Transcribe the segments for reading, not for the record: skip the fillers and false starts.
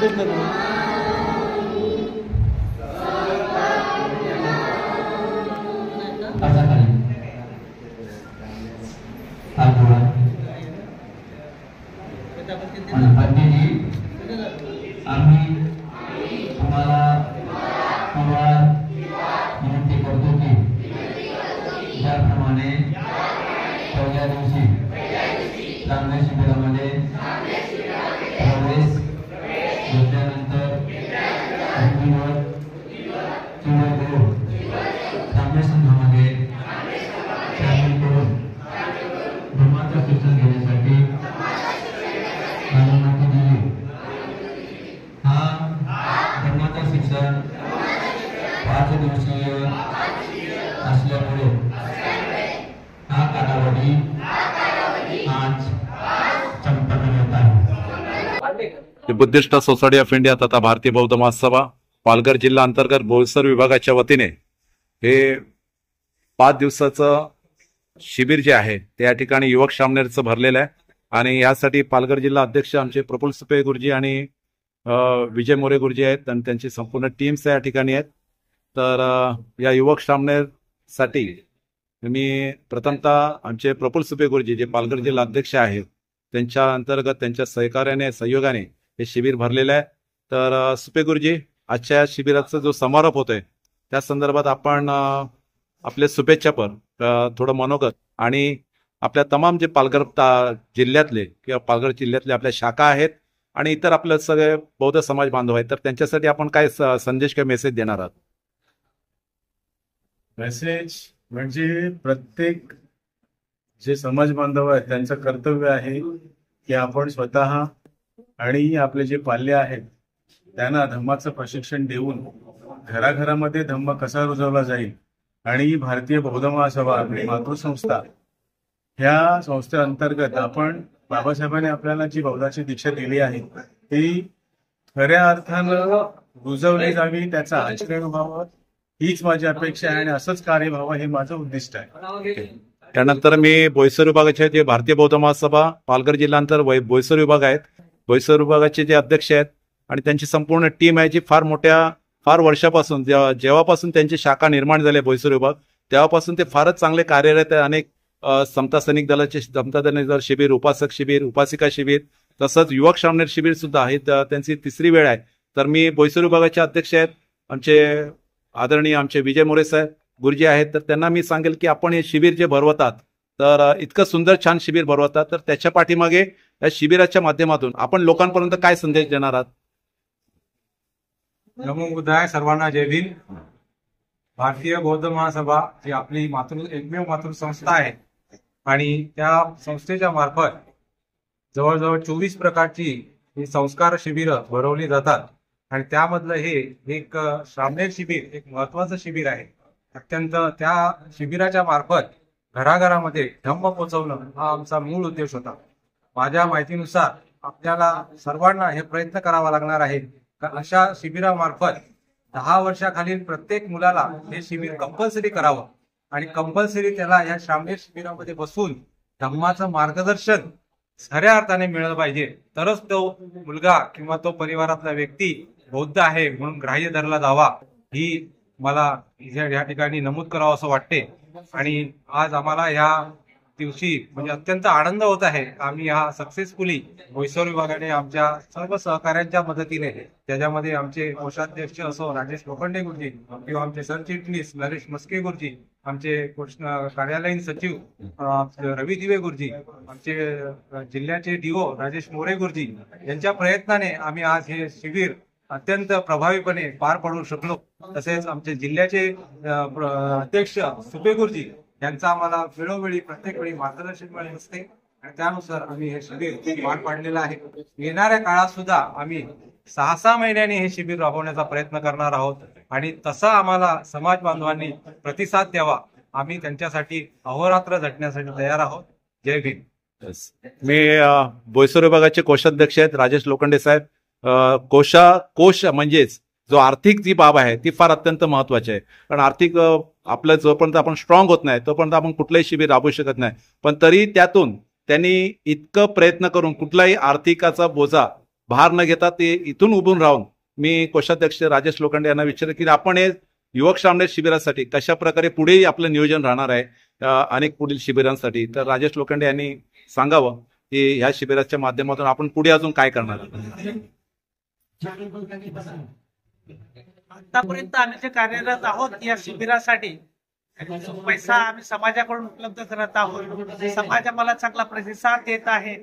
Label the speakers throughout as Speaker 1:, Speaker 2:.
Speaker 1: मदत नको
Speaker 2: आम्ही तुम्हाला विनंती करतो की ज्याप्रमाणे पहिल्या दिवशी चांगल्या शिबिरामध्ये प्रवेश घेतल्यानंतर विधिवत किंवा करून चांगल्या संघामध्ये सामील करून धर्माचं शिक्षण घेण्यासाठी अनुमती दिली। हा धर्माचं शिक्षण 5 दिवसीय असल्यामुळे हा कालावधी आज संपन्न होत आहे।
Speaker 3: बुद्धिस्ट सोसायटी ऑफ इंडिया तथा भारतीय बौद्ध महासभा पालघर जिल्हा अंतर्गत बोईसर विभागाच्या वतीने हे 5 दिवसाचं शिबिर जे आहे ते या ठिकाणी युवक सामनेरचं भरलेलं आहे आणि यासाठी पालघर जिल्हा अध्यक्ष आमचे प्रफुल्ल सुपे गुरुजी आणि विजय मोरे गुरुजी आहेत आणि त्यांची संपूर्ण टीम्स या ठिकाणी आहेत। तर या युवक सामनेसाठी मी प्रथमतः आमचे प्रफुल्ल सुपे गुरुजी जे पालघर जिल्हा अध्यक्ष आहेत त्यांच्या अंतर्गत त्यांच्या सहकार्याने सहयोगाने हे शिबिर भरलेलं आहे। तर सुपे गुरुजी, आजच्या शिबिराचा जो समारोप होतोय त्या संदर्भात आपण आपले शुभेच्छापर थोडं मनोगत आणि आपल्या तमाम जे पालघर जिल्ह्यातले किंवा पालघर जिल्ह्यातले आपल्या शाखा आहेत आणि इतर आपले सगळे बौद्ध समाज बांधव आहेत तर त्यांच्यासाठी आपण काय संदेश किंवा मेसेज देणार आहात?
Speaker 4: मेसेज म्हणजे प्रत्येक जे समाज बांधव आहेत त्यांचं कर्तव्य आहे की आपण स्वतः आणि आपले जे पाल्य आहेत त्यांना धम्माचं प्रशिक्षण देऊन घराघरामध्ये धम्म कसा रुजवला जाईल आणि भारतीय बौद्ध महासभा मातृसंस्था ह्या संस्थेअंतर्गत आपण बाबासाहेबांनी आपल्याला जी बौद्धाची दीक्षा दिली आहे ती खऱ्या अर्थानं रुजवली जावी, त्याचा आचरण व्हावं हीच माझी अपेक्षा आहे आणि असंच कार्य व्हावं हे माझं उद्दिष्ट आहे।
Speaker 3: त्यानंतर मी बोईसर विभागाचे जे भारतीय बौद्ध महासभा पालघर जिल्ह्यानंतर बोईसर विभाग आहेत, बोईसर विभागाचे जे अध्यक्ष आहेत आणि त्यांची संपूर्ण टीम आहे जी फार वर्षापासून जेव्हापासून त्यांची शाखा निर्माण झाली बोईसर विभाग तेव्हापासून ते फारच चांगले कार्यरत आहे। अनेक समता सैनिक दलाचे समता सैनिक दल शिबिर, उपासक शिबिर, उपासिका शिबिर तसंच युवक सामनेर शिबिर सुद्धा आहे। त्यांची 3री वेळ आहे। तर मी बोईसर विभागाचे अध्यक्ष आहेत आमचे आदरणीय आमचे विजय मोरे साहेब गुरुजी आहेत तर त्यांना मी सांगेल की आपण हे शिबिर जे भरवतात तर इतकं सुंदर छान शिबिर भरवतात तर त्याच्या पाठीमागे या शिबिराच्या माध्यमातून आपण लोकांपर्यंत काय संदेश देणार आहात?
Speaker 5: नमो बुद्धाय, सर्वांना जय भीम। भारतीय बौद्ध महासभा ही आपली एकमेव मातृसंस्था आहे आणि त्या संस्थेच्या मार्फत जवळजवळ 24 प्रकारची ही संस्कार शिबिरं भरवली जातात आणि त्यामधलं हे एक सामनेर शिबिर एक महत्वाचं शिबिर आहे। अत्यंत त्या शिबिराच्या मार्फत घराघरामध्ये धम्म पोहोचवणं हा आमचा मूळ उद्देश होता। माझ्या माहितीनुसार आपल्याला सर्वांना हे प्रयत्न करावा लागणार आहे का अशा शिबिरामार्फत 10 वर्षाखालील प्रत्येक मुलाला हे शिबिर कंपल्सरी करावं आणि कंपल्सरी त्याला या सामनेर शिबिरामध्ये बसून धम्माचं मार्गदर्शन खऱ्या अर्थाने मिळालं पाहिजे तरच तो मुलगा किंवा तो परिवारातला व्यक्ती बौद्ध आहे म्हणून ग्राह्य धरला जावा ही मला या ठिकाणी नमूद करावं असं वाटते। आणि आज आम्हाला या दिवशी म्हणजे अत्यंत आनंद होत आहे। आम्ही हा सक्सेसफुली बोईसर विभागाने आमच्या सर्व सहकार्यांच्या मदतीने त्याच्यामध्ये आमचे कोषाध्यक्ष असो राजेश लोखंडे गुरुजी किंवा आमचे सरचिटणीस नरेश मस्के गुरुजी, आमचे कार्यालयीन सचिव रवी दिवे गुरुजी, आमचे जिल्ह्याचे डीओ राजेश मोरे गुरुजी यांच्या प्रयत्नाने आम्ही आज हे शिबिर अत्यंत प्रभावीपणे पार पाडू शकलो। तसेच आमचे जिल्ह्याचे अध्यक्ष सुपे गुरुजी यांचा आम्हाला वेळोवेळी प्रत्येक वेळी मार्गदर्शन मिळत असते आणि त्यानुसार आम्ही हे शिबिर पार पाडलेलं आहे। येणाऱ्या काळात सुद्धा आम्ही 6-6 महिन्यांनी हे शिबिर राबवण्याचा प्रयत्न करणार आहोत आणि तसा आम्हाला समाज बांधवांनी प्रतिसाद द्यावा। आम्ही त्यांच्यासाठी अहोरात्र झटण्यासाठी तयार आहोत। जय भीम।
Speaker 3: मी बोईसर विभागाचे कोषाध्यक्ष आहेत राजेश लोखंडे साहेब। कोश म्हणजेच जो आर्थिक जी बाब आहे ती फार अत्यंत महत्वाची आहे कारण आर्थिक आपलं जोपर्यंत आपण स्ट्रॉंग होत नाही तोपर्यंत आपण कुठलंही शिबिर राबवू शकत नाही। पण तरी त्यातून त्यांनी इतकं प्रयत्न करून कुठलाही आर्थिकाचा बोजा भार न घेता ते इथून उभून राहून मी कोषाध्यक्ष राजेश लोखंडे यांना विचारलं की आपण हे युवक श्रामणेर शिबिरासाठी कशा प्रकारे पुढेही आपलं नियोजन राहणार आहे अनेक पुढील शिबिरांसाठी. तर राजेश लोखंडे यांनी सांगावं की ह्या शिबिराच्या माध्यमातून आपण पुढे अजून काय करणार.
Speaker 1: आतापर्यंत आम्ही जे कार्यरत आहोत या शिबिरासाठी पैसा आम्ही समाजाकडून उपलब्ध करत आहोत. समाज आम्हाला चांगला प्रतिसाद देत आहे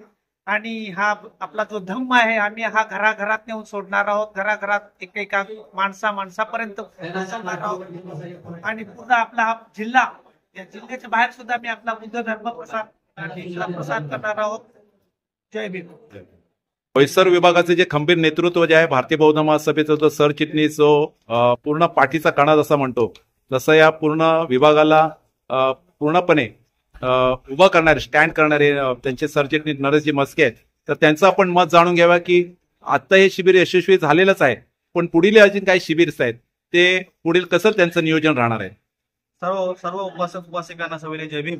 Speaker 1: आणि हा आपला जो धम्म आहे आम्ही हा घराघरात नेऊन सोडणार आहोत. घराघरात एकेका माणसापर्यंत पोहोचवणार आहोत आणि पूर्ण आपला हा जिल्हा, या जिल्ह्याच्या बाहेर सुद्धा आम्ही आपला बुद्ध धर्म प्रसार करणार आहोत. जय भीम.
Speaker 3: बोईसर विभागाचे जे खंबीर नेतृत्व जे आहे भारतीय बौद्ध महासभेचा जो सरचिटणीस जो पूर्ण पाठीचा कणा जसा म्हणतो तसं या पूर्ण विभागाला पूर्णपणे उभा करणारे स्टँड करणारे त्यांचे सरचिटणीस नरेशजी मस्के आहेत. तर त्यांचं आपण मत जाणून घ्यावं की आता हे शिबिर यशस्वी झालेलंच आहे पण पुढील अजून काही शिबिर आहेत ते पुढील कसं त्यांचं नियोजन राहणार आहे.
Speaker 6: सर्व उपासक उपासिकांना सविनय जय भीम.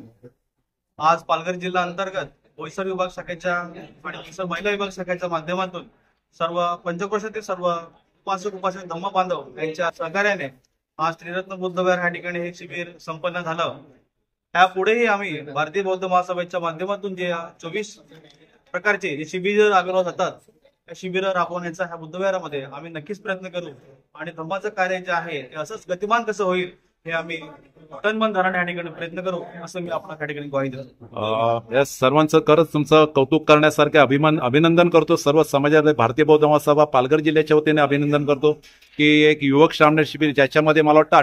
Speaker 6: आज पालघर जिल्हा अंतर्गत बोईसर विभाग शाखेच्या आणि बोईसर महिला विभाग शाखेच्या माध्यमातून सर्व पंचक्रोशातील सर्व उपासक उपासक धम्म बांधव यांच्या सहकार्याने आज त्रिरत्न बुद्ध विहार या ठिकाणी हे शिबिर संपन्न झालं. यापुढेही आम्ही भारतीय बौद्ध महासभेच्या माध्यमातून जे 24 प्रकारचे जे शिबिर राबवले जातात त्या शिबिर राबवण्याचा ह्या बुद्धविहारामध्ये आम्ही नक्कीच प्रयत्न करू आणि धम्माचं कार्य जे आहे ते असंच गतिमान कसं होईल हे आम्ही तनमन धरण या ठिकाणी प्रयत्न करू असं मी आपल्या ठिकाणी ग्वाही देतो.
Speaker 3: या सर्वांचं खरंच तुमचं कौतुक करण्यासारखे अभिनंदन करतो. सर्व समाजातले भारतीय बौद्ध महासभा पालघर जिल्ह्याच्या वतीने अभिनंदन करतो की एक युवक श्रामणेर शिबिर ज्याच्यामध्ये मला वाटतं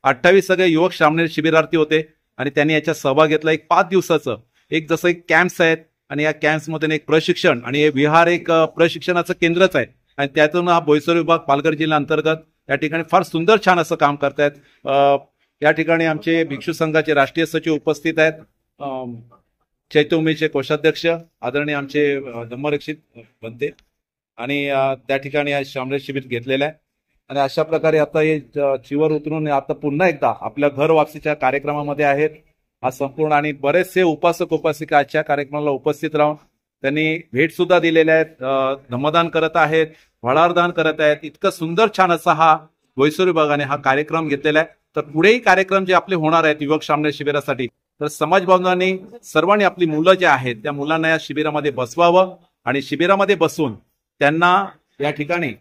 Speaker 3: 28 सगळे युवक श्रामणेर शिबिरार्थी होते आणि त्यांनी याच्यात सहभाग घेतला. एक 5 दिवसाचं एक जसं एक कॅम्प्स आहेत आणि या कॅम्प्समधून एक प्रशिक्षण आणि हे विहार एक प्रशिक्षणाचं केंद्रच आहे आणि त्यातून हा बोईसर विभाग पालघर जिल्हा अंतर्गत या ठिकाणी फार सुंदर छान असं काम करतायत. या ठिकाणी आमचे भिक्षू संघाचे राष्ट्रीय सचिव उपस्थित आहेत, चैतन्यचे कोषाध्यक्ष आदरणीय आमचे धम्मरक्षित बनते आणि त्या ठिकाणी आज श्रामणेर शिबिर घेतलेलं आहे आणि अशा प्रकारे आता हे चिवर उतरून आता पुन्हा एकदा आपल्या घर वापसीच्या कार्यक्रमामध्ये आहेत. हा संपूर्ण आणि बरेचसे उपासक उपासिका आजच्या कार्यक्रमाला उपस्थित राहून त्यांनी भेट सुद्धा दिलेल्या आहेत, धम्मदान करत आहेत, फळारदान करत आहेत. इतकं सुंदर छान असा हा बोईसर विभागाने हा कार्यक्रम घेतलेला आहे. तर पुढेही कार्यक्रम जे आपले होणार आहेत युवक श्रामणेर शिबिरासाठी तर समाज बांधवांनी सर्वांनी आपली मुलं जे आहेत त्या मुलांना या शिबिरामध्ये बसवावं आणि शिबिरामध्ये बसून त्यांना या ठिकाणी